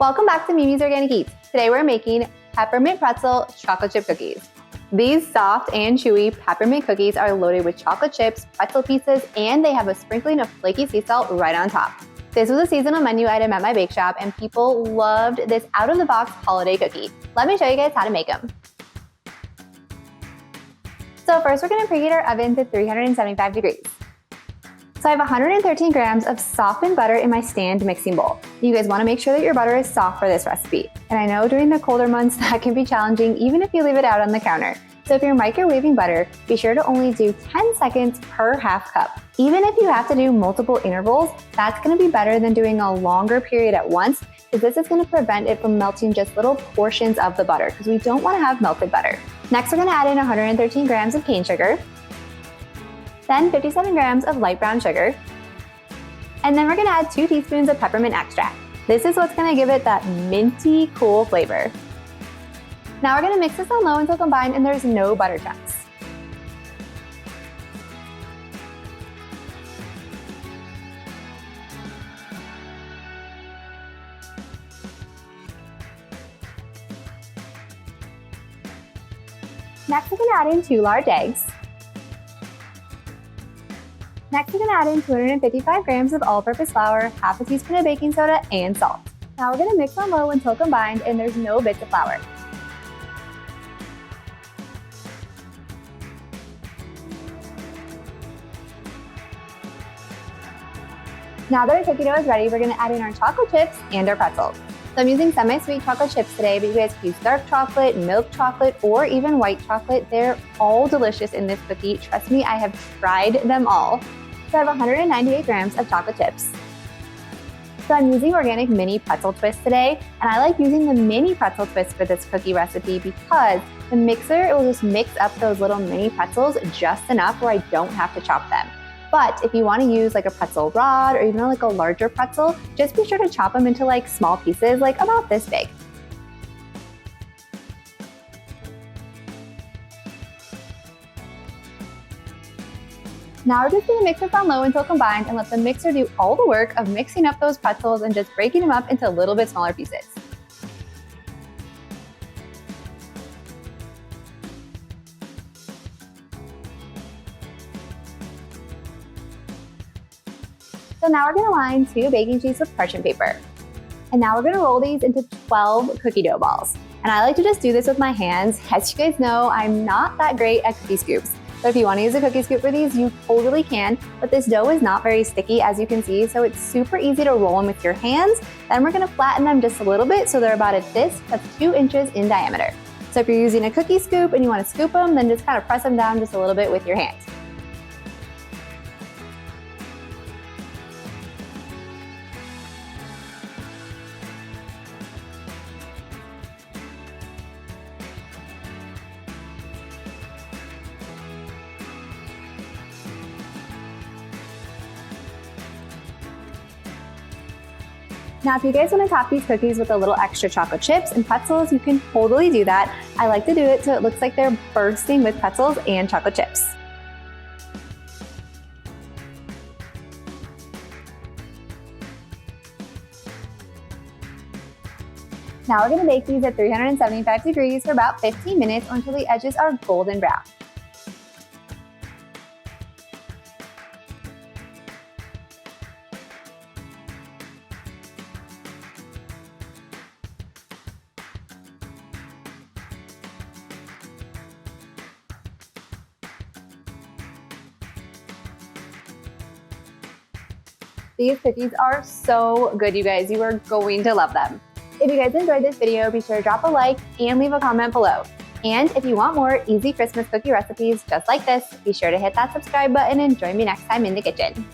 Welcome back to Mimi's Organic Eats. Today we're making peppermint pretzel chocolate chip cookies. These soft and chewy peppermint cookies are loaded with chocolate chips, pretzel pieces, and they have a sprinkling of flaky sea salt right on top. This was a seasonal menu item at my bake shop and people loved this out-of-the-box holiday cookie. Let me show you guys how to make them. So first we're going to preheat our oven to 375 degrees. So I have 113 grams of softened butter in my stand mixing bowl. You guys want to make sure that your butter is soft for this recipe. And I know during the colder months that can be challenging even if you leave it out on the counter. So if you're microwaving butter, be sure to only do 10 seconds per half cup. Even if you have to do multiple intervals, that's going to be better than doing a longer period at once, because this is going to prevent it from melting just little portions of the butter, because we don't want to have melted butter. Next, we're going to add in 113 grams of cane sugar, then 57 grams of light brown sugar, and then we're going to add 2 teaspoons of peppermint extract. This is what's going to give it that minty, cool flavor. Now we're going to mix this on low until combined and there's no butter chunks. Next, we're going to add in 2 large eggs. Next, we're going to add in 255 grams of all-purpose flour, half a teaspoon of baking soda, and salt. Now we're going to mix on low until combined and there's no bits of flour. Now that our cookie dough is ready, we're going to add in our chocolate chips and our pretzels. So I'm using semi-sweet chocolate chips today, but you guys can use dark chocolate, milk chocolate, or even white chocolate. They're all delicious in this cookie. Trust me, I have tried them all. So I have 198 grams of chocolate chips. So I'm using organic mini pretzel twists today, and I like using the mini pretzel twist for this cookie recipe because the mixer, it will just mix up those little mini pretzels just enough where I don't have to chop them. But if you want to use like a pretzel rod or even like a larger pretzel, just be sure to chop them into like small pieces, like about this big. Now we're just going to mix this on low until combined and let the mixer do all the work of mixing up those pretzels and just breaking them up into a little bit smaller pieces. So now we're going to line 2 baking sheets with parchment paper. And now we're going to roll these into 12 cookie dough balls. And I like to just do this with my hands. As you guys know, I'm not that great at cookie scoops. So if you want to use a cookie scoop for these, you totally can, but this dough is not very sticky, as you can see, so it's super easy to roll them with your hands. Then we're going to flatten them just a little bit so they're about a disc that's 2 inches in diameter. So if you're using a cookie scoop and you want to scoop them, then just kind of press them down just a little bit with your hands. Now, if you guys want to top these cookies with a little extra chocolate chips and pretzels, you can totally do that. I like to do it so it looks like they're bursting with pretzels and chocolate chips. Now we're going to bake these at 375 degrees for about 15 minutes until the edges are golden brown. These cookies are so good, you guys. You are going to love them. If you guys enjoyed this video, be sure to drop a like and leave a comment below. And if you want more easy Christmas cookie recipes just like this, be sure to hit that subscribe button and join me next time in the kitchen.